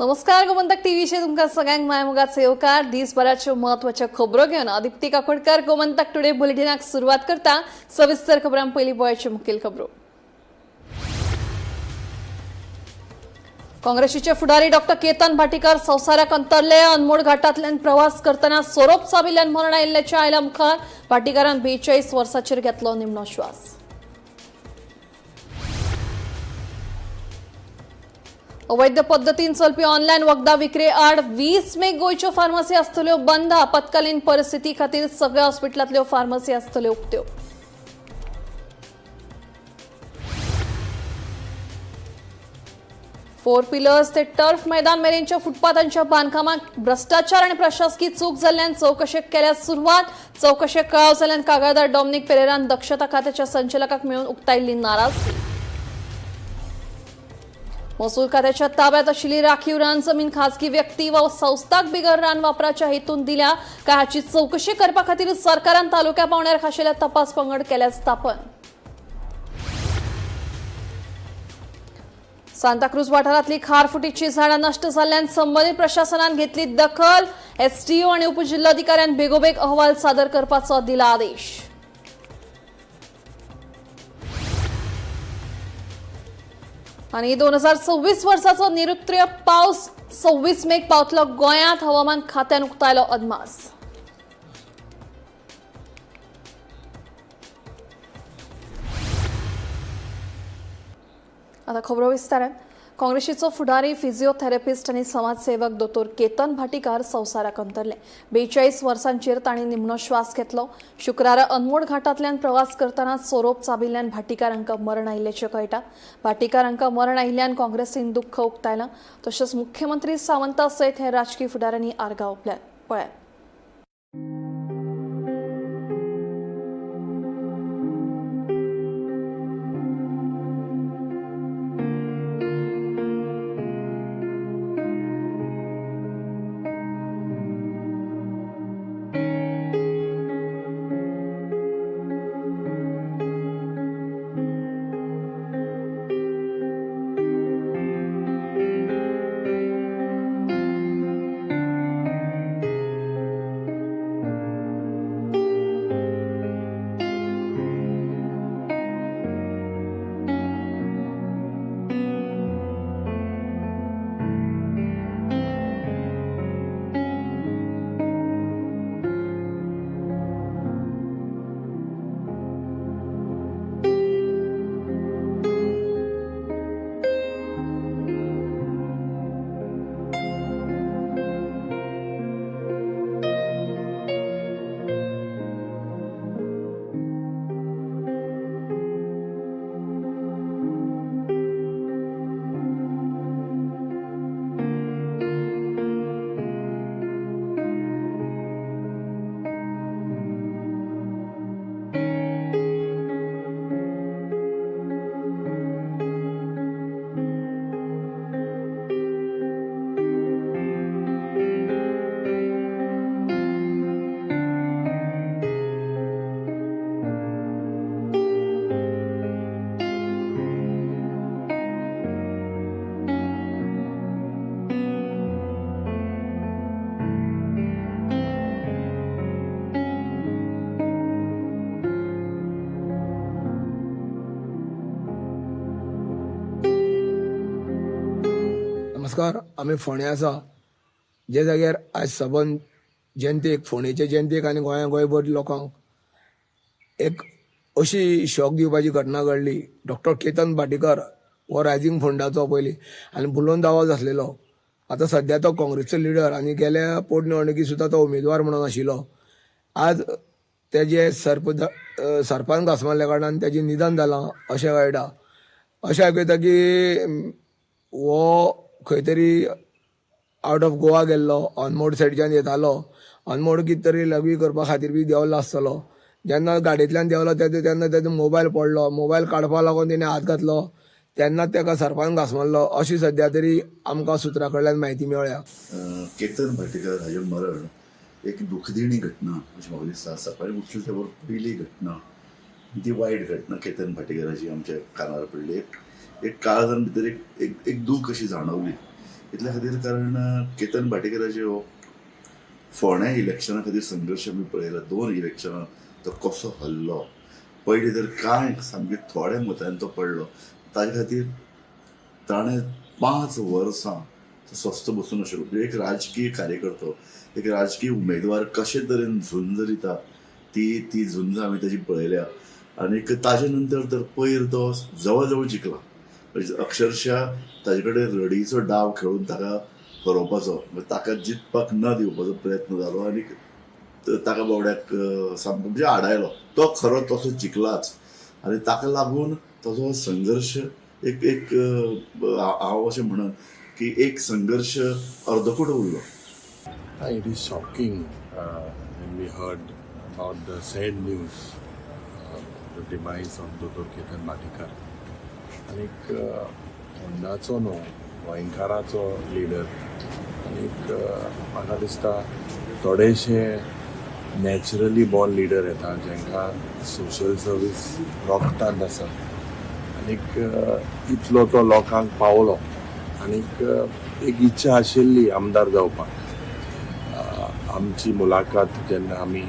नमस्कार गोमंतक टीव्हीचे तुमका सगळ्यांक मायमुगाचे येवकार दिसभराच्यो महत्वाच्या खबरो घेवन दीप्ती काकोडकर गोमंतक टुडे बुलेटिनाक सुरुवात करता सविस्तर खबरां पयली गोंयच्यो मुखेल खबरो। काँग्रेसीचे फुडारी डॉक्टर केतन भाटीकर संवसाराक अंतरले अनमोड घाटांतल्यान प्रवास करतना सोरोप चाबिल्ल्यान मरण आयिल्ल्याच्या आयला मुखार भाटीकारान 42 वर्सांचेर घेतलो निमणो श्वास। अवैध पद्धतीन चलपी ऑनलायन वखदां विक्रे आड 20 मे गोंयच्यो फार्मसी आसतल्यो बंद। आपतकालीन परिस्थिती खातीर सगळ्या हॉस्पिटलांतल्यो फार्मसी आसतल्यो उक्त्यो। फोर पिलर्स ते टर्फ मैदान मेरेनच्या फुटपाथांच्या बांदकामाक भ्रष्टाचार आनी प्रशासकीय चूक जाल्ल्यान चौकशेक केल्यास सुरवात। चौकशेक कळाव जाल्ल्यान कागाळदार डॉमिनिक पेरेरान दक्षता खात्याच्या संचालकाक मेळून उक्तायिल्ली नाराजगी। महसूल खात्याच्या ताब्यात आशिल्ली राखीव रान जमीन खासगी व्यक्ती वा संस्थाक बिगर रान वापराच्या हेतून दिल्या काय हाची चौकशी करपा खातीर सरकारान तालुक्या पावण्यार खाशेल्या तपास पंगड केल्या स्थापन। सांताक्रूज वाठारांतली खारफुटीची झाडां नष्ट जाल्ल्यान संबंदीत प्रशासनान घेतली दखल। एसडीओ आनी उपजिल्हाधिकाऱ्यान बेगोबेग अहवाल सादर करपाचो दिला आदेश। आणि 2026 वर्षाचो निरुत्य पावस 26 मेक पावतलो गोंयांत हवामान खात्यान उक्तायलो अदमास। आता खबरो विस्तारान काँग्रेसीचो फुडारी फिजिओथेरपिस्ट आनी समाजसेवक दोतोर केतन भाटीकार संवसाराक अंतरले। 42 वर्सांचेर तांणी निमणो श्वास घेतलो। शुक्रारा अनमोड घाटांतल्यान प्रवास करतना सोरोप चाबिल्ल्यान भाटीकार हांकां मरण आयिल्ल्याचें कळटा। भाटीकार हांकां मरण आयिल्ल्यान काँग्रेसीन दुख्ख उक्तायलां। तशेंच मुख्यमंत्री सावंता सयत हेर राजकीय फुडाऱ्यांनी आर्गां ओंपल्यात। पळयात। नमस्कार, आम्ही फोंड्या आसा जे जाग्यार आज सबंद जयंतेक फोंडेचे जयंतेक आनी गोंयभर लोकांक एक अशी शॉक दिवपाची घटना घडली। डॉक्टर केतन भाटीकर हो रायझींग फंडाचो पयलीं आनी बुलंद आवाज आसलेलो। आतां सध्या तो काँग्रेसचो लिडर आनी गेल्या पोटनिवडणुकीक सुद्दां तो उमेदवार म्हणून आशिल्लो। आज तेजे सरपान घास मारल्या कारणान तेजें निधन जालां अशें कळटा। अशें आयकता की हो खंय तरी आउट ऑफ गोवा गेल्लो, अनमोड सायडीच्यान येतालो। अनमोड कितें तरी लग्वी करपा खातीर बी देंवलो आसतलो। जेन्ना गाडयेंतल्यान देंवलो तेन्ना तेजो मोबायल पडलो। मोबायल काडपा लागून तेणें हात घातलो तेन्ना ताका सरपान घास मारलो अशी सध्या तरी आमकां सुत्रा कडल्यान म्हायती मेळ्ळ्या। केतन भाटीकर हाजें मरण एक दुखदिणी घटना अशें म्हाका दिसता। सकाळीं उठले ते बरोबर पयली घटना ती वायट घटना केतन भाटीकराची आमच्या कानार पडली। एक काळजान भितर एक दूख अशी जाणवली इतल्या खातीर कारण केतन भाटेकराचे हो फोंड्या इलेक्शना खातीर संघर्श आमी पळयला. 2 इलेक्शनां तो कसो हल्लो. पयलीं तर कांय सामके थोड्या मतांनी तो पडलो. ताजे खातीर ताणें 5 वर्सां स्वस्थ बसून आशिल्लो. म्हणजे एक राजकीय कार्यकर्तो, एक राजकीय उमेदवार कशे तरेन झुंज दिता ती झुंज आमी ताजी पळयल्या. आनी ताजे नंतर तर पयर तो जवळ जवळ जिखला. म्हणजे अक्षरशः ताजे कडेन रडीचो डाव खेळून ताका हरोवपाचो, ताका जिखपाक न दिवपाचो प्रयत्न जालो आनी ताका बावड्याक सामको म्हणजे आडायलो. तो खरो तसो जिखलाच आनी ताका लागून ताजो संघर्श एक हांव अशें म्हणन की एक संघर्श अर्दकूट उरलो. It is shocking when we heard about the sad news, the demise of Dr. Ketan Bhatikar. आणि फोंडाचो न्हू गोंयकाराचो लिडर. आणि म्हाका दिसता थोडेशे नॅचरली बॉर्न लिडर येता जेंकां सोशल सर्वीस रोगतांत आसा. आनीक इतलो तो लोकांक पावलो. आनीक एक इच्छा आशिल्ली आमदार जावपाक. आमची मुलाखत जेन्ना आमी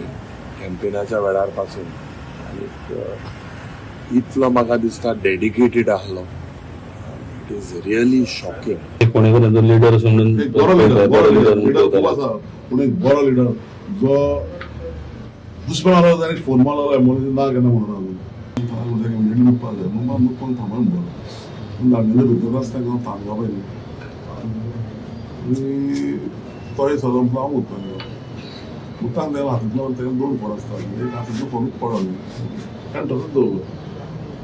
कॅम्पेनाच्या वेळार पासून आनीक इतलो म्हाका दिसता डेडिकेटेड आसलो. It is really shocking. कोणी लिडर म्हणून एक बरो लिडर खूप आसा, पूण एक बरो लिडर जो दुश्मन आलो जाल्यार फोन मारलो म्हणून ना केन्ना म्हणून नुकपाक जाय म्हणून नुकपाक थांबून बरो धांगेले भितर आसता हांव थांबला पयलीं आनी तोय सगळो हांव उरतालो. उरताक देवा हातींतलो तेका 2 फोन आसता. एक हातींतलो फोनूच पडलो आनी तसोच दवरलो.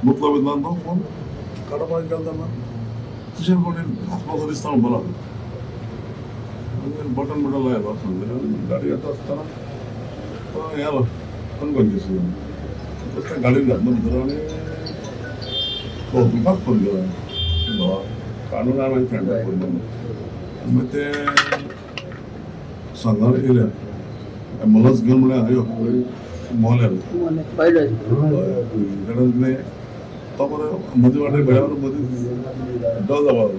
मुतलो भितर तो फोन काडपाक गेलो तशें कोणी हातलो दिसता म्हणपाक लागलो. बटन लायलो गाडी येता आसतना तो हें जालो अनकॉन्शियस जालो. त्या गाडयेन घातलो भितर आनी भोंवतुपाक फोन केलो. काडून हांवें म्हाज्या फ्रेंडाक फोन केलो. आनी मागीर ते सांगार येयले एम्बुलन्स घेवन म्हळ्यार यो मोल्यार तो बरो मदीं वाटेर बेळ्या मदीं डल जावं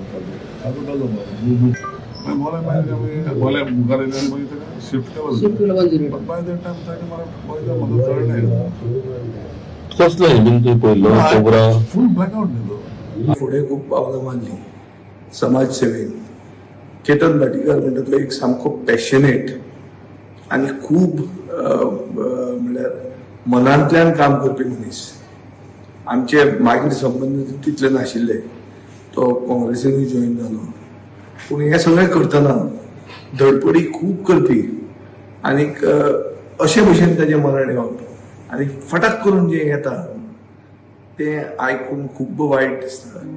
मोल्या मुखार येयले आनी मागीर ताका शिफ्ट केलो. बाय दॅट टायम ताका म्हाका म्हाका कळ्ळें कसलो बीन तुवें पयलो प्रोग्राम. फूल ब्लॅकआउट न्हिदो. फुडें खूब पावलां मारली समाज सेवेन. केतन भाटीकर म्हणटा तो एक सामको पॅशनेट आनी खूब म्हणल्यार मनांतल्यान काम करपी मनीस. आमचे मागीर संबंद तितले नाशिल्ले. तो काँग्रेसीनूय जॉईन जालो. पूण हें सगळें करतना धडपडी खूब करपी आनीक अशे भशेन ताजे मरण येवप आनी फटाक करून जें येता तें आयकून खूब वायट दिसता.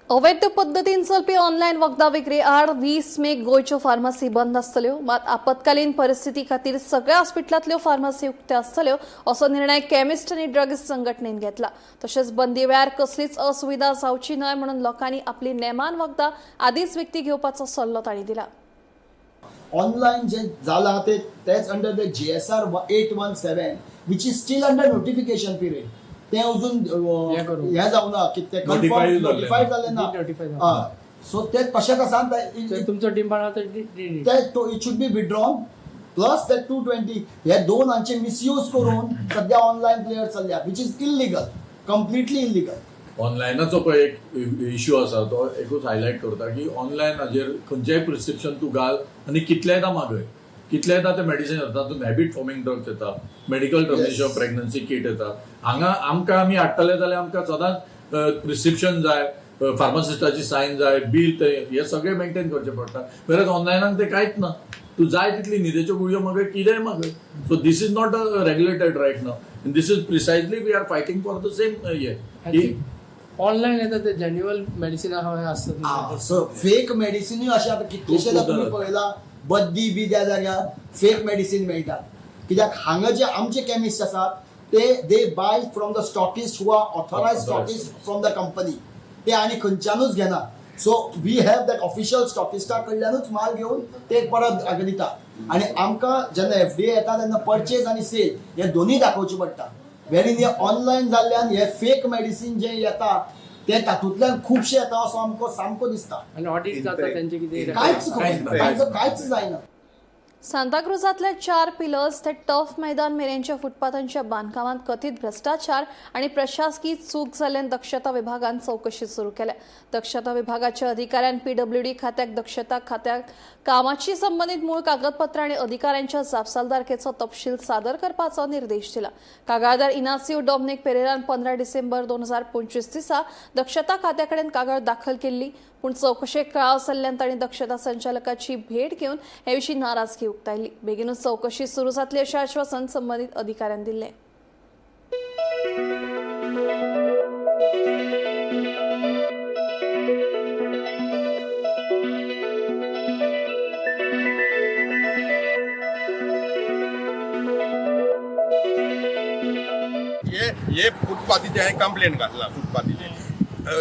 अवैध पद्दतीन चलपी ऑनलायन वखदां विक्री आड 20 मेक गोंयच्यो फार्मासी बंद आसतल्यो. मात आपतकालीन परिस्थिती खातीर सगळ्या हॉस्पिटलांतल्यो फार्मासी उक्त्यो आसतल्यो असो निर्णय केमिस्ट आनी ड्रग्स संघटनेन घेतला. तशेंच बंदी वेळार कसलीच असुविधा जावची न्हय म्हणून लोकांनी आपली नेमान वखदां आदींच विकती घेवपाचो सल्लो तांणी दिला. ऑनलाइन जे जाला तेच under the GSR 817 which is still under notification period. ते अजून हे जाऊ ना की ते नोटिफाईड झाले ना. सो ते कशें कसान तुमचो टीम पावता it should be withdrawn plus ते 220 हे दोन हांचे मिसयूज करून सध्या ऑनलायन प्लेयर चल्ल्या which is illegal, completely illegal. ऑनलायनाचो पळय एक इश्यू आसा तो एकूच हायलायट करता की ऑनलायन हाजेर खंयचेय प्रिस्क्रिप्शन तूं घाल आनी कितलेंदा मागय, कितलेंदा ते मेडिसिन येता, तूं हॅबीट फॉर्मिंग ड्रग्स येता, medical termination of pregnancy kit येता. हांगा आमकां आमी हाडटले जाल्यार आमकां सदांच प्रिस्क्रिप्शन जाय, फार्मासिस्टाची सायन जाय, बील ते हे सगळे मेंटेन करचे पडटा. वेरज ऑनलायनाक ते कांयच ना, तू जाय तितली न्हिदेच्यो गुळयो मागय, कितेंय मागय. So this is not a regulated right now. This is precisely we are fighting for the same हे की ऑनलाईन येतात ते जेन्युअल मेडिसिन असतात. सो फेक मेडिसिनूय अशें आतां कितलेशेच तुमी पळयला बद्दी बी त्या जाग्यार फेक मेडिसिन मेळटा. कित्याक हांगा जे आमचे केमिस्ट आसात ते they buy from the stockist who are authorised stockist from the company, ते आनी खंयच्यानूच घेना. So we have that official स्टॉकिस्टा कडल्यानूच माल घेवन ते परत दिता. आनी आमकां जेन्ना FDA येता तेन्ना पर्चेज आनी सेल हे दोनूय दाखोवचे पडटा. वेरीन हे ऑनलायन जाल्ल्यान हे फेक मेडिसिन जे येता ते तातूंतल्यान खुबशे येता असो आमकां सामको दिसता. आणि ऑडिट जाता त्यांचे किती कांयच जायना. सांताक्रुजातले 4 पिलर्स ते टफ मैदान मेरेनच्या फुटपाथांच्या बांदकामात कथित भ्रष्टाचार आणि प्रशासकीय चूक जाल्ल्यान दक्षता विभागान चौकशी सुरू केल्या. दक्षता विभागाच्या अधिकाऱ्यान PWD खात्याक दक्षता खात्याक कामाची संबंधित मूळ कागदपत्रां आणि अधिकाऱ्यांच्या जापसालदारकेचो तपशील सादर करपाचो निर्देश दिला. कागाळदार इनासियो डॉमनिक पेरेरान 15 डिसेंबर 2025 दिसा दक्षता खात्याकडेन कागाळ दाखल केल्ली. पूण चौकशेक कळाव जाल्ल्यान तांणी दक्षता संचालकाची भेट घेवन हे विशीं नाराजगी उक्तायली. बेगीनूच चौकशी सुरू जातली अशें आश्वासन संबंधित अधिकाऱ्यान दिलें. हे फुटपाथीचे हांवें कंप्लेंट घातला. फुटपाथीचे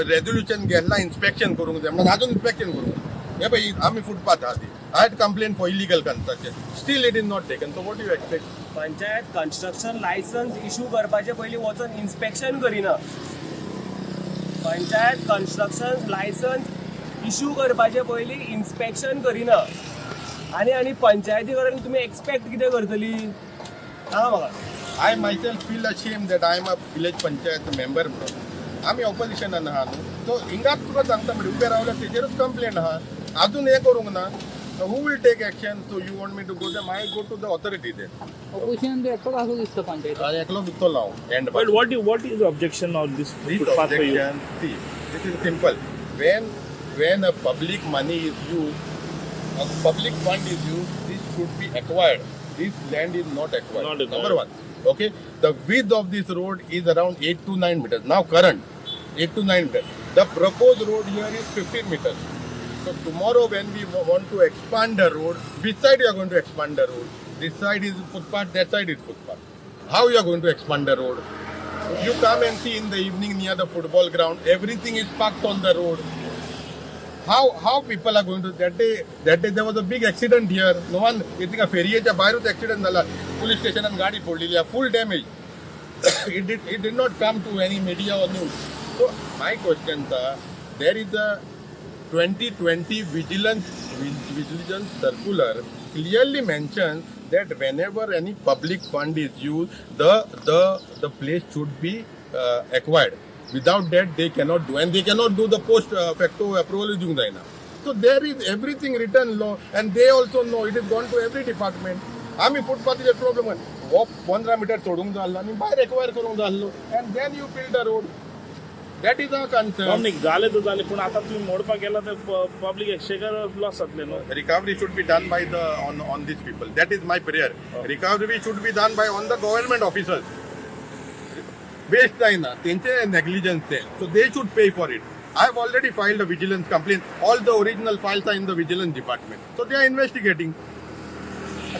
रेजोल्युशन घेतला इन्स्पेक्शन करूंक जाय म्हणून अजून इन्स्पेक्शन करूंक हे पळय आमी फुटपाथ आहा ती I had complaint for illegal construction still it is not taken. So what you expect? Panchayat construction license issue करपाचे पयलीं वचून इन्स्पेक्शन करिना. पंचायत कन्स्ट्रक्शन लायसन्स इश्यू करपाचे पयलीं इन्स्पेक्शन करिना. आनी पंचायती कडेन तुमी एक्सपेक्ट कितें करतली? सांगा म्हाका. I myself feel ashamed that I am a village panchayat member म्हणून. आमी ऑपोजिशनान आहा न्हू. सो हिंगाच तुका सांगता म्हणजे उबे रावल्यार तेजेरूच कंप्लेंट आहा. अजून हे करूंक ना. Who will take action? So you want me to go then I go to the authority दे. ऑपोजिशन एकटो आसू दिसता पंचायत. एकलो दिसतो हांव and But what is the objection of this footpath for you? See, this is simple. When a public money is used, a public fund is used, this should be acquired. This land is not acquired. Not acquired. Number one. Okay. The width of this road is around 8 to 9 meters. Now current 8 to 9 meters. The proposed road here is 15 meters. So tomorrow when we want to expand the road, which side you are going to expand the road? This side is footpath, that side is footpath. How you are going to expand the road? You come and see in the evening near the football ground, everything is parked on the road. How people are going to that day there was a big accident here. No one I think a ferryच्या बाहेरच accident झाला. Police station गाडी फोडलेली आहे, full damage. it did not come to any media or news. So my questions are, there is a 2020 vigilance circular clearly mentions that whenever any public fund is used, the place should be acquired. Without that they cannot do, and they cannot do the post facto approval using जायना. So there is everything written law, and they also know it is gone to every department. आम्ही फुटपाथीचे problem हो 15 metre सोडूंक जाल्लो आनी भायर acquire करूंक जाल्लो, and then you build a road. That is our concern. जाले तर जाले, पण आता तुम्ही मोडपाक गेला तर पब्लिक एक्सचेकर लॉस जातले न्हू. Recovery should be done by on these people. That is my prayer. Recovery should be done by on the government officers. Waste जायना तेंचे negligence ते, so they should pay for it. I have already filed a vigilance complaint. All the original files are in the vigilance department, so they are investigating.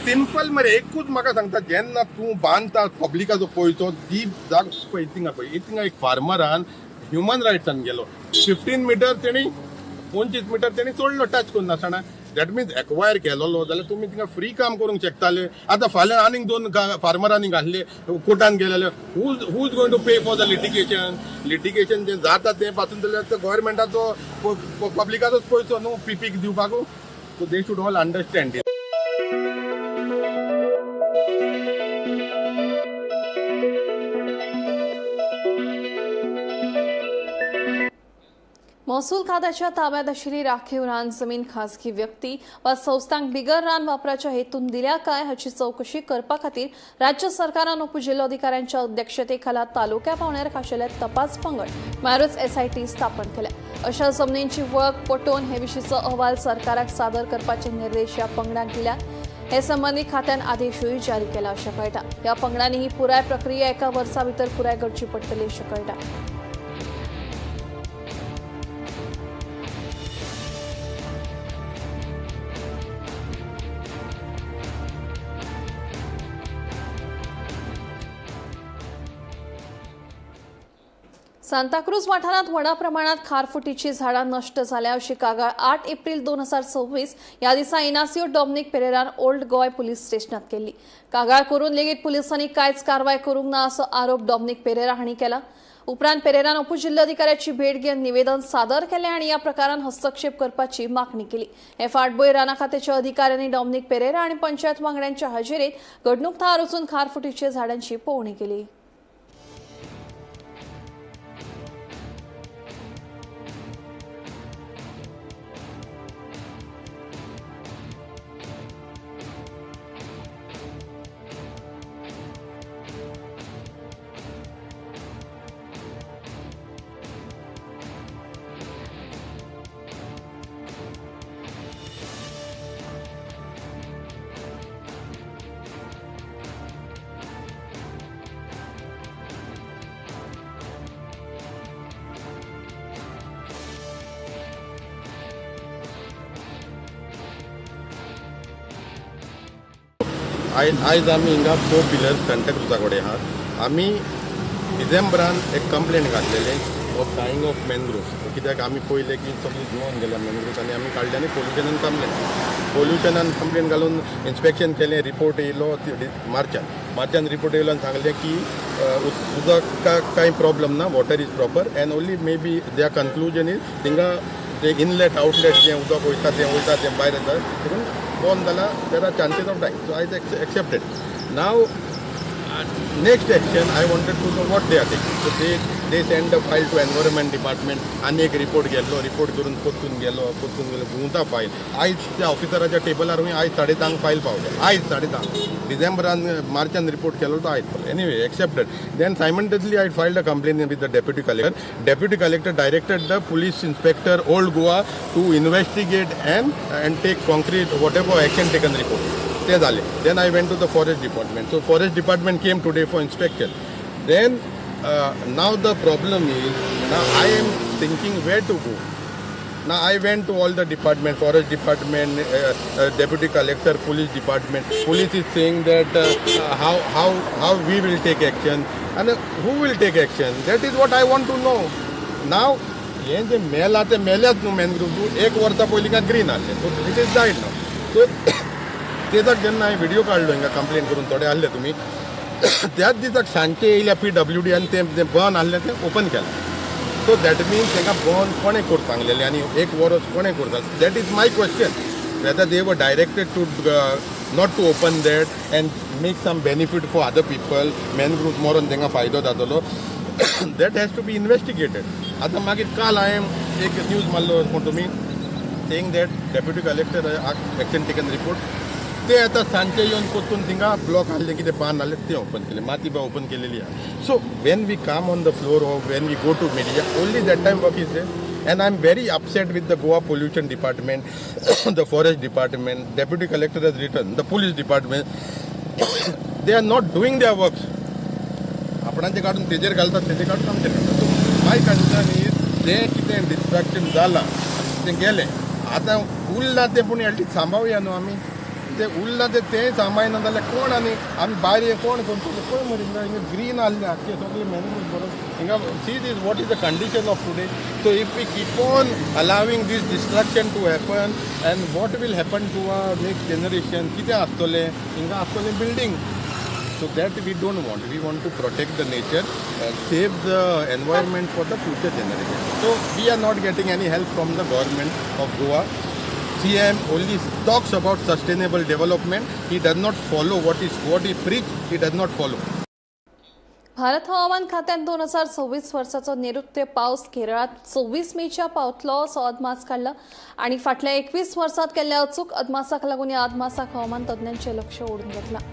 Simple मरे एकूच म्हाका सांगता, जेन्ना तूं बांदता पब्लिकाचो पयचो ती जाग पळय थिंगा एक फार्मरान ह्युमन रायट्सान गेलो 15 मीटर तेणी 25 मीटर तेणी सोडलो टच करून नासतना, दॅट मिन्स एक्वायर केलेलो जाल्यार तुमी तिका फ्री काम करूंक शकताले. आतां फाल्यां आनीक 2 फार्मरांनी घातले कोर्टान गेलेले, who's going to pay for the litigation जें जाता तें पासून जाल्यार तो गव्हर्मेंटाचो पब्लिकाचोच पयसो न्हू पीक दिवपाक. So they should all understand. महसूल खात्याच्या ताब्यात आशिल्ली राखीव रान जमीन खासगी व्यक्ती वा संस्थांक बिगर रान वापराच्या हेतून दिल्या काय हाची चौकशी करपा खातीर राज्य सरकारान उपजिल्लोधिकाऱ्यांच्या अध्यक्षतेखाला तालुक्या पावण्यार खाशेले तपास पंगड म्हळ्यारूच SIT स्थापन केल्या. अशा जमनींची वळख पटोवन हे विशींचो अहवाल सरकाराक सादर करपाचे निर्देश ह्या पंगडाक दिल्यात. हे संबंधी खात्यान आदेशूय जारी केला अशें कळटा. ह्या पंगडांनी ही पुराय प्रक्रिया एका वर्सा भितर पुराय करची पडटली अशें कळटा. सांताक्रूज वाठारात व्हडा प्रमाणात खारफुटीची झाडां नष्ट जाल्या अशी कागाळ 8 एप्रिल 2026 ह्या दिसा इनासियो डॉमिनिक पेरेरान ओल्ड गोय पुलीस स्टेशनात केली. कागाळ करून लेगीत पुलिसांनी कांयच कारवाय करूंक ना असो आरोप डॉमिनिक पेरेरा हांणी केला. उपरांत पेरेरान उपजिल्लोधिकाऱ्याची भेट घेवन निवेदन सादर केलें आनी ह्या प्रकारान हस्तक्षेप करपाची मागणी केली. हे फाटभुंयेर राना खात्याच्या अधिकाऱ्यांनी डॉमिनिक पेरेरा आनी पंचायत वांगड्यांच्या हाजेरीत घडणूक थळार वचून खारफुटीच्या झाडांची पळोवणी केली. आयज आमी हिंगा 4 पिलर्स सांताक्रुजा कडेन आहात. आमी डिसेंबरान एक कंप्लेंट घातलेले ऑफ कायिंग ऑफ मॅनग्रोव्स. कित्याक आमी पयले की सगळी जुवन गेल्या मॅनग्रोव्स आनी आमी काडले आनी पोल्युशनान कंप्लेंट घालून इन्स्पेक्शन केलें. रिपोर्ट येयलो मार्चान रिपोर्ट येयलो आनी सांगलें की उदकाक कांय प्रॉब्लम ना, water is proper end only may be there conclusion is थिंगा ते इनलेट आउटलेट जें उदक वयता तें भायर येता देखून बंद जाल्यार there are chances of dying. So I accepted. Now next action I wanted to know what they are taking. So they send a file to Environment Department. आनी एक रिपोर्ट करून पोचून गेलो गुंता फायल. आयज त्या ऑफिसराच्या टेबलार आयज 3:30 फायल पावले. आयज 3:30 डिसेंबरान मार्चान रिपोर्ट केलो तो आयज पावलो. Anyway accepted. Then simultaneously I filed a complaint with the deputy collector. Deputy collector directed the police inspector Old Goa to investigate and take concrete whatever action taken report. ते झाले. Then I went to the forest department. So forest department came today for inspection. Then now the problem is, now I am thinking where to go. Now I went to all the department, forest department, deputy collector, police department. Police is saying that how we will take action and who will take action. That is what I want to know. Now हे जे मेला ते मेल्याच न्हू mangrove. 1 वर्सा पयलीं काय green आसले. So it is died now. So तेजाक जेन्ना हांवें व्हिडिओ काडलो हिंगा कंप्लेंट करून थोडे आहले तुमी त्याच दिसाक सांजचे येयल्या PWD आनी तें बंद आहलें तें ओपन केलें. सो दॅट मिन्स तांकां बंद कोणें कोर सांगलेलें आनी 1 वर्स कोणें करता. That is my question. Whether they were directed to not to open that and make some benefit for other people. Mangrove मरून तांकां फायदो जातलो. That has to be investigated. आतां मागीर काल हांवें एक न्यूज मारलो म्हण तुमी saying that deputy collector action taken report. ते आतां सांजचे येवन पोचून थिंगा ब्लॉक आहले कितें बांद आहले ते ओपन केले. माती बा ओपन केलेली आहा. So when we come on the floor of when we go to media only that time work is there. And I am very upset with the Goa pollution department, the forest department, deputy collector has written, the police department. They are not doing their works. आपणाचे काडून तेजेर घालतात, तेजे काडून आमचेर घालतात. So my concern is तें कितें डिस्ट्रॅक्शन जालां तें गेलें. आतां उरलां तें पूण एटलीस्ट सांबाळुया न्हू आमी. ते उरला ते सांबाळना जाल्यार कोण आनी आमी भायर हे कोण करतले पळय मरे हिंगा ग्रीन आहले आख्खे सगळे मॅनेजमेंट बरो हिंगा see this what is the condition of today so if we keep on allowing this destruction to happen and what will happen to our next generation कितें आसतलें हिंगा आसतलें building. So that we don't want. We want to protect the nature and save the environment for the future generation. So we are not getting any help from the government of Goa. CM only talks about sustainable development. He does not follow what he preach. He does not follow. Bharat हवामान खात्यान 2026 वर्साचो नैऋत्य पावस केरळात 24 मेच्या पावतलो असो अदमास काढला आणि फाटल्या 21 वर्सात केल्ल्या अचूक अदमासाक लागून ह्या अदमासाक हवामान तज्ञांचे लक्ष ओढून घेतला.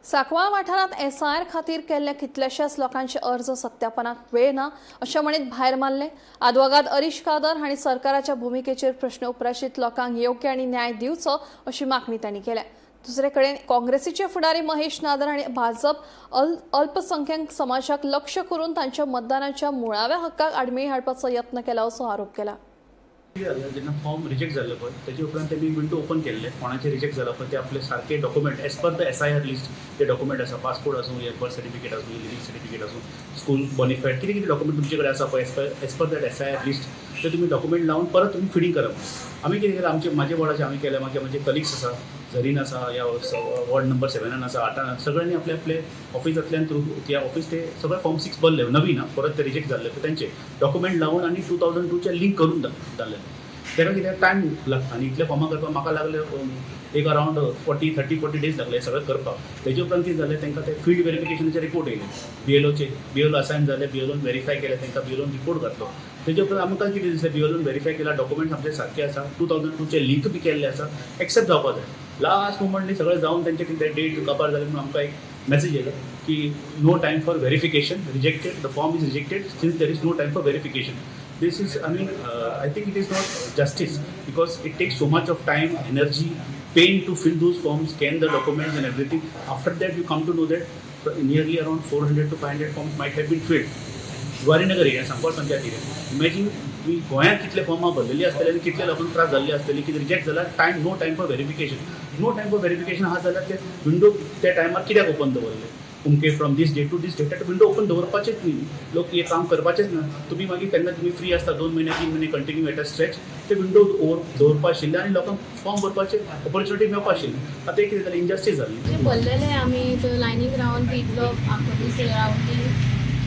साकवाळ वाठारात SIR खातीर केल्ल्या कितल्याशाच लोकांचे अर्ज सत्यापनाक वेळ ना अशें म्हणीत भायर मारले. आदवोगाद हरीश कादर हांणी सरकाराच्या भुमिकेचेर प्रश्न उपराशीत लोकांक योग्य आनी न्याय दिवचो अशी मागणी तांणी केल्या. दुसरे कडेन काँग्रेसीचे फुडारी महेश नादर हांणी भाजप अल्पसंख्याक समाजाक लक्ष करून तांच्या मतदानाच्या मुळाव्या हक्काक आडमेळी हाडपाचो यत्न केला असो आरोप केला. जेन्ना फॉर्म रिजेक्ट जाल्लो पळय तेजे उपरांत तेमी विंडो ओपन केल्ले कोणाचे रिजेक्ट जाला पळय ते आपले सारके document as per the SIR list ते डॉक्युमेंट आसा पासपोर्ट आसूं या बर्थ सर्टिफिकेट आसूं लिव्हिंग सर्टिफिकेट आसूं स्कूल बॉनिफाईड कितें कितें डॉक्युमेंट तुमचे कडेन आसा पळय as per that SIR list ते तुमी डॉक्युमेंट लावन परत तुमी फिडींग करप. आमी कितें केलें आमचे म्हाजे वॉर्डाचे आमी केलें म्हाजे कलिग्स आसा झरीन आसा या वॉर्ड नंबर 7 आसा 8 आसा सगळ्यांनी आपले आपले ऑफिसांतल्यान थ्रू त्या ऑफिस ते सगळे फॉर्म 6 भरले नवीन परत ते रिजेक्ट जाल्ले तेंचे डॉक्युमेंट लावन आनी 2002 लिंक करून धाडले. तेका कित्याक टायम लागता आनी इतले फॉर्मा करपाक म्हाका लागले एक अरावंड 40 डेज लागले सगळें करपाक. तेजे उपरांत कितें जालें तांकां ते फील्ड व्हेरिफिकेशनाचे रिपोर्ट येयले BLO असायन जाले BLOन व्हेरीफाय केले तांकां BLOन रिपोर्ट घातलो. तेजे उपरांत आमकां कितें दिसलें BLOन व्हेरीफाय केला डॉक्युमेंट्स आमचे सारके आसा 2002 लिंक बी केल्ले आसा एक्सेप्ट जावपाक जाय. लास्ट मोमेंटली सगळें जावन तेंचे कितें डेट कपार जाले म्हणून आमकां एक मेसेज येयलो की no time for verification rejected the form is rejected since there is no time for verification. This is, I think it is not justice because it takes so much of time, energy, pain to fill those forms, scan the documents and everything. After that, you come to know that nearly around 400 to 500 forms might have been filled. Gwarianagar area, Sankor Panchayat area. Imagine we गोंयांत कितले फॉर्मां भरलेली आसतली आनी कितले लोकांक त्रास जाल्ले आसतली की रिजेक्ट जाल्यार no time for verification. No time for verification आहा जाल्यार ते विंडो त्या टायमार कित्याक ओपन दवरले. तुमके from this day to this date window open दवरपाचेच न्ही. लोक हे काम करपाचेच ना. तुम्ही मागीर केन्ना तुम्ही फ्री आसता 2 महिने 3 महिने कंटिन्यू एट अ स्ट्रेच ते विंडो दवरपा आशिल्ले आनी लोकांक फॉर्म भरपाचे ऑपॉर्च्युनिटी मेळपा आशिल्ली. आतां एक कितें जालें इनजस्टीस जाल्ली. भरलेले आमी लायनीक रावन बी इतलो आमकां दीस रावन ती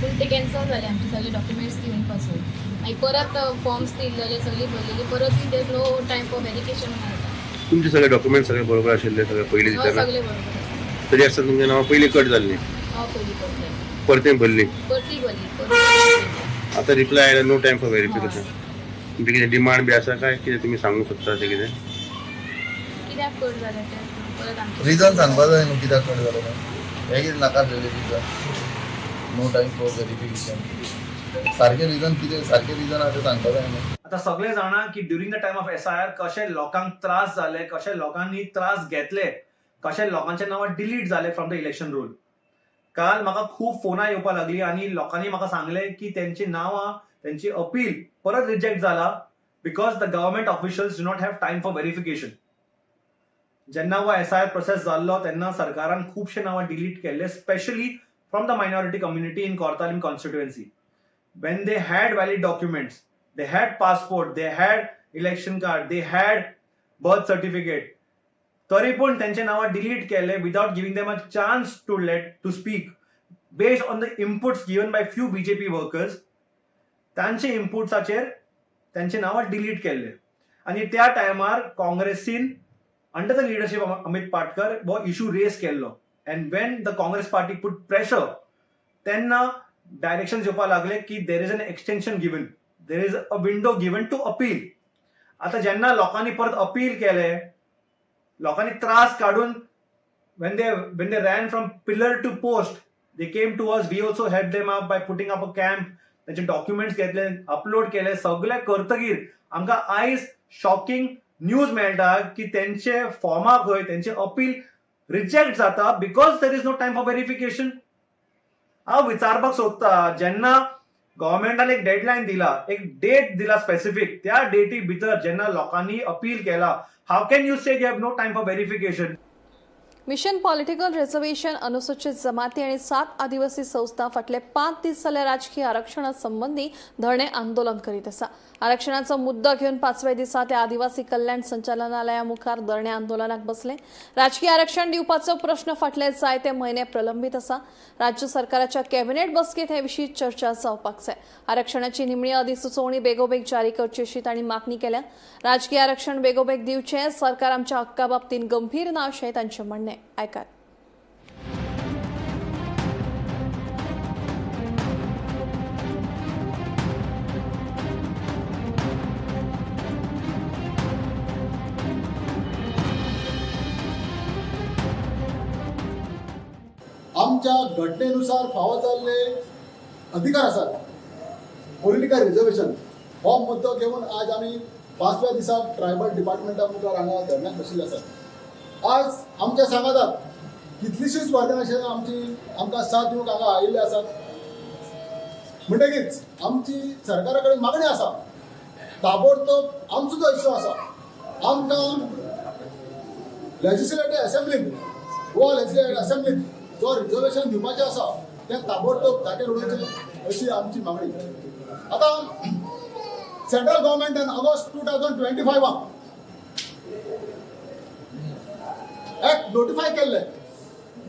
पूण ते कॅन्सल जाले आमचे सगळे डॉक्युमेंट्स दिवन पासून मागीर परत फॉर्म्स दिल्ले सगळी भरलेली परत ती नो टायम फॉर व्हेरिफिकेशन मेळटा. तुमचे सगळे डॉक्युमेंट सगळे बरोबर आशिल्ले सगळे पयलीं दिताना सगळे बरोबर तरी आसता तुमचे नांवां पयलीं कट जाल्ली पयलीं करतले परतें भरली परती भरली आतां रिप्लाय आयला नो टायम फॉर व्हेरिफिकेशन. तुमचे कितें डिमांड बी आसा काय कितें तुमी सांगूंक सोदता अशें कितें कित्याक कट जालें तें परत आमचे रिजन सांगपा जाय न्हू कित्याक कट जालो हें कितें नाका reason no time for verification सारकें रिजन कितें सारकें रिजन आहा तें सांगपा जाय न्हू. आता सगळे जाणा की during the time of SIR कशे लोकांक त्रास जाले कशे लोकांनी त्रास घेतले कशे लोकांचे नांवां डिलीट जाले फ्रॉम द इलेक्शन रोल. काल म्हाका खूब फोनां येवपाक लागली आनी लोकांनी म्हाका सांगलें की तेंची नांवां तेंची अपील परत रिजेक्ट जाला because the government officials do not have time for verification. जेन्ना हो SIR प्रोसेस जाल्लो तेन्ना सरकारान खुबशे नांवां डिलीट केल्ले specially from the minority community in Cortalim constituency. When they had valid documents they had passport, they had election card, they had birth certificate. तरी पण त्यांचे नाव डिलीट केले without giving them a chance to speak based on the inputs given by few BJP workers. त्यांचे इनपुट्साचेर त्यांचे नाव delete केले आणि त्या टायमार काँग्रेसीन under the leadership of Amit Patkar वो इश्यू रेस केल्लो and when the Congress party put pressure त्यांना डायरेक्शन्स येवपाक लागले की there is an extension given. There is a window given to appeal. आता जेन्ना लोकांनी परत अपील केले लोकांनी त्रास काढून when they ran from pillar to post they came to us. We also helped them out by putting up a camp त्याचे documents घेतले, अपलोड केले, सगळे करतकीर आमकां आयज शॉकिंग न्यूज मेळटा की त्यांचे फॉर्माक त्यांचे अपील रिजेक्ट जाता because there is no time for verification. हांव विचारपाक सोदता, जेन्ना गव्हर्नमेंटान एक डेडलाईन दिला, एक डेट दिला स्पेसिफिक, त्या डेटी भितर जेन्ना लोकांनी अपील केला, how can you say you have no time for verification? Mission political reservation, अनुसूचित जमाती आणि 7 आदिवासी संस्था फाटले 5 दीस जाले राजकीय आरक्षणा संबंधी धरणे आंदोलन करीत आसा. आरक्षणाचो मुद्दो घेवन 5व्या दिसा ते आदिवासी कल्याण संचालनालया मुखार धरणे आंदोलनाक बसले. राजकीय आरक्षण दिवपाचो प्रश्न फाटले जायते म्हयने प्रलंबीत आसा. राज्य सरकाराच्या कॅबिनेट बसकेत हे विशीं चर्चा जावपाक जाय. आरक्षणाची निमणी अधिसुचोवणी बेगोबेग जारी करची अशी तांणी मागणी केल्या. राजकीय आरक्षण बेगोबेग दिवचे, सरकार आमच्या हक्का बाबतीत गंभीर ना अशें तांचें म्हणणें. ऐकात. आमच्या घटनेनुसार फावो जाल्ले अधिकार आसात, पॉलिटिकल रिझर्वेशन, हो मुद्दो घेवन आज आमी 5व्या दिसा ट्रायबल डिपार्टमेंटा मुखार हांगा धरण्याक बशिल्ले आसात. आज आमच्या समाजात कितलीशीच ऑर्गनायझेशनां आमकां साथ दिवंक हांगा आयिल्ले आसात. म्हणटकीच आमची सरकारा कडेन मागणी आसा, ताबडतोब आमचो जो इश्यू आसा, आमकां लेजिस्लेटिव्ह असेंब्लीन गोवा लेजिस्लेटिव्ह असेंब्लीन जो रिझर्वेशन दिवपाचें आसा तें ताबडतोब जाग्यार उडोवचें अशी आमची मागणी. आतां सेंट्रल गव्हर्मेंटान ऑगस्ट 2025 एक्ट नोटिफाय केल्ले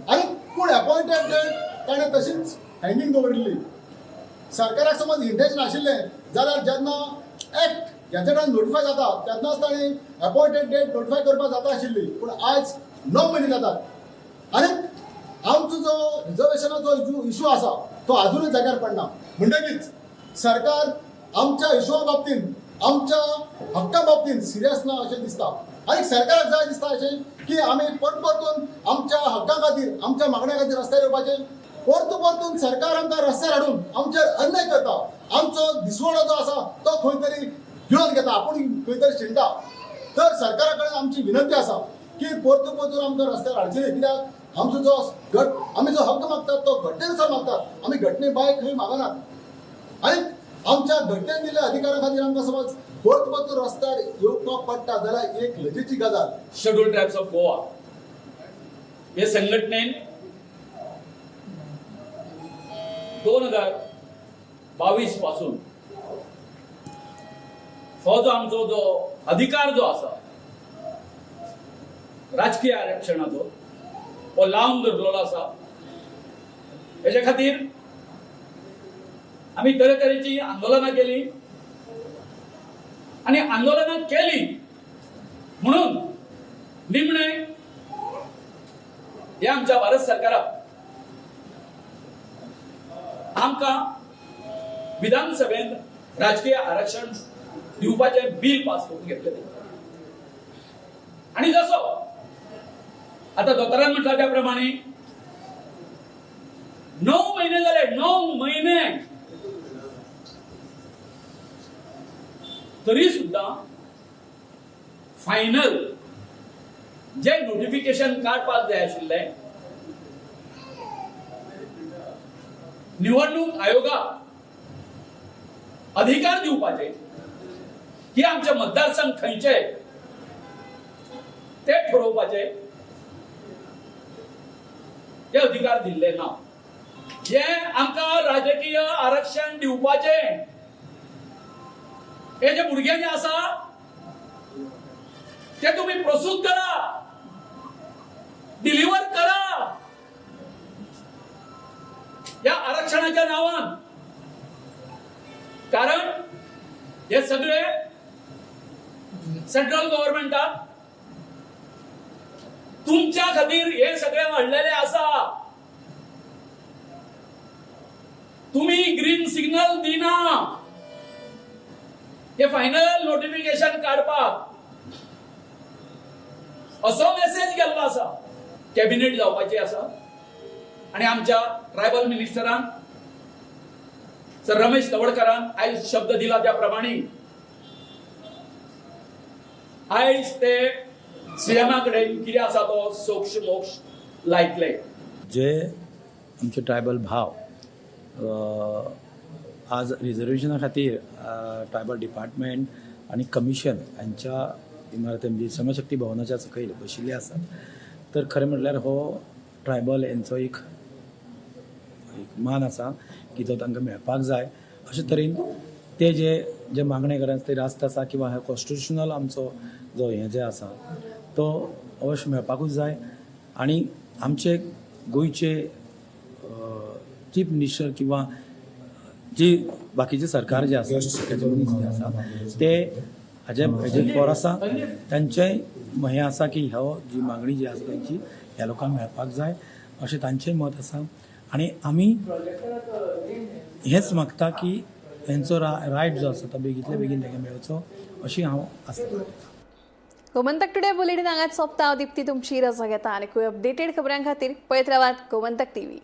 आनी पूण अपॉइंटेड डेट ताणें तशीच हँगींग दवरिल्ली. सरकाराक समज इंटेन्शन आशिल्लें जाल्यार जेन्ना एक्ट गॅझेटान नोटिफाय जाता तेन्नाच ताणें अपॉइंटेड डेट नोटिफाय करपाक जाता आशिल्ली. पूण आज 9 म्हयने जातात आनी आमचो जो रिझर्वेशनाचो इश्यू आसा तो अजूनय जाग्यार पडना. म्हणटकीच सरकार आमच्या इश्यूआ बाबतींत, आमच्या हक्का बाबतींत सिरियस ना अशें दिसता. आनी सरकाराक जाय दिसता अशें की आमी परतून आमच्या हक्का खातीर, आमच्या मागण्या खातीर रस्त्यार येवपाचें. परतून सरकार आमकां रस्त्यार हाडून आमचेर अन्याय करता. आमचो दिसवडो जो आसा तो खंय तरी घेवन घेता, आपूण खंय तरी शिंडटा. तर सरकारा कडेन आमची विनंती आसा की परतून आमकां रस्त्यार हाडचें, कित्याक आमचो जो आमी जो हक्क मागतात तो घटनेनुसार मागतात. आमी घटने भायर खंय मागनात. आनी आमच्या घटनेन दिल्ल्या अधिकारा खातीर आमकां समज परतून रस्त्यार येवपाक पडटा जाल्यार एक लजेची गजाल. शेड्यूल्ड ट्रायब्स ऑफ गोवा हे संघटनेन 2022 पासून हो जो आमचो जो अधिकार जो आसा राजकीय आरक्षणाचो हो लावन धरलेलो आसा. हेच्या खातीर आमी तरेतरेची आंदोलनां केली आनी आंदोलनां केली म्हणून निमणे हे आमच्या भारत सरकाराक आमकां विधानसभेंत राजकीय आरक्षण दिवपाचें बिल पास करून घेतलें. आनी जसो आता दोतोरान म्हटला त्या प्रमाणे 9 महिने झाले, 9 महिने तरी सुद्धा फायनल जे नोटिफिकेशन काडपाक जाय आशिल्लें निवडणूक आयोगाक अधिकार दिवपाचे की आमचे मतदारसंघ खंयचे ते ठरवपाचे ते अधिकार दिल्ले ना. जे आमकां राजकीय आरक्षण दिवपाचे हे जे भुरगे जे आसा ते तुम्ही प्रस्तुत करा, डिलिव्हर करा या आरक्षणाच्या नावान. कारण हे सगळे सेंट्रल गव्हर्नमेंटाक तुमच्या खातीर हे सगळे हाडलेले आसा. तुम्ही ग्रीन सिग्नल दिना हे फायनल नोटिफिकेशन काढपाक असो मेसेज गेल्लो आसा. कॅबिनेट जावपाची आसा आणि आमच्या ट्रायबल मिनिस्टरान सर रमेश तवडकरान आयज शब्द दिला त्या प्रमाणे आयज ते सीएमा कडेन कितें आसा तो सोक्ष मोक्ष लायतले. जे आमचे ट्रायबल भाव आज रिजर्वेशना खातीर ट्रायबल डिपार्टमेंट आणि कमिशन यांच्या इमारती म्हणजे श्रमशक्ती भवनाच्या सकयल बशिल्ले आसात. तर खरें म्हटल्यार हो ट्रायबल यांचो एक मान आसा की तो तांकां मेळपाक जाय. अशे तरेन ते जे मागणे करात ते रास्त आसा किंवा हे कॉन्स्टिट्युशनल आमचो जो हे जे आसा तो अवश्य मेळपाकूच जाय. आणि आमचे गोंयचे चीफ मिनिस्टर किंवा जी बाकीचे सरकार जे आसा सरकारचे मनीस जे आसा ते हाजे फॉर आसा. तांचे हें आसा की ह्यो जी मागणी जी आसा तांची ह्या लोकांक मेळपाक जाय अशें तांचें मत आसा. आणि आमी हेंच मागता की तांचो रायट जो आसा तो बेगींतल्या बेगीन तांकां मेळचो अशी हांव आसा. गोमंतक टुडे बुलेटिन हांगाच सोंपता. हांव दिप्ती तुमची रजा घेता आनी खूब अपडेटेड खबरां खातीर पळयत रावात गोमंतक टीव्ही.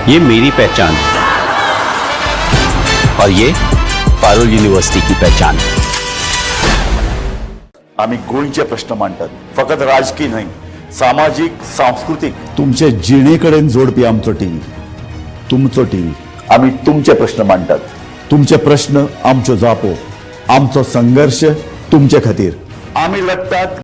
ये मेरी पहचान और ये पारुल यूनिवर्सिटी की पहचान. आम्ही गोंयचे प्रश्न मांडटात, फकत राजकीय न्हय, सामाजीक सांस्कृतिक. तुमचे जिणेकडेन जोडपी आमचो टीव्ही, तुमचो टीव्ही. आम्ही तुमचे प्रश्न मांडटात. तुमचे प्रश्न आमच्यो जापो, आमचो संघर्ष तुमचे खातीर. आम्ही लढतात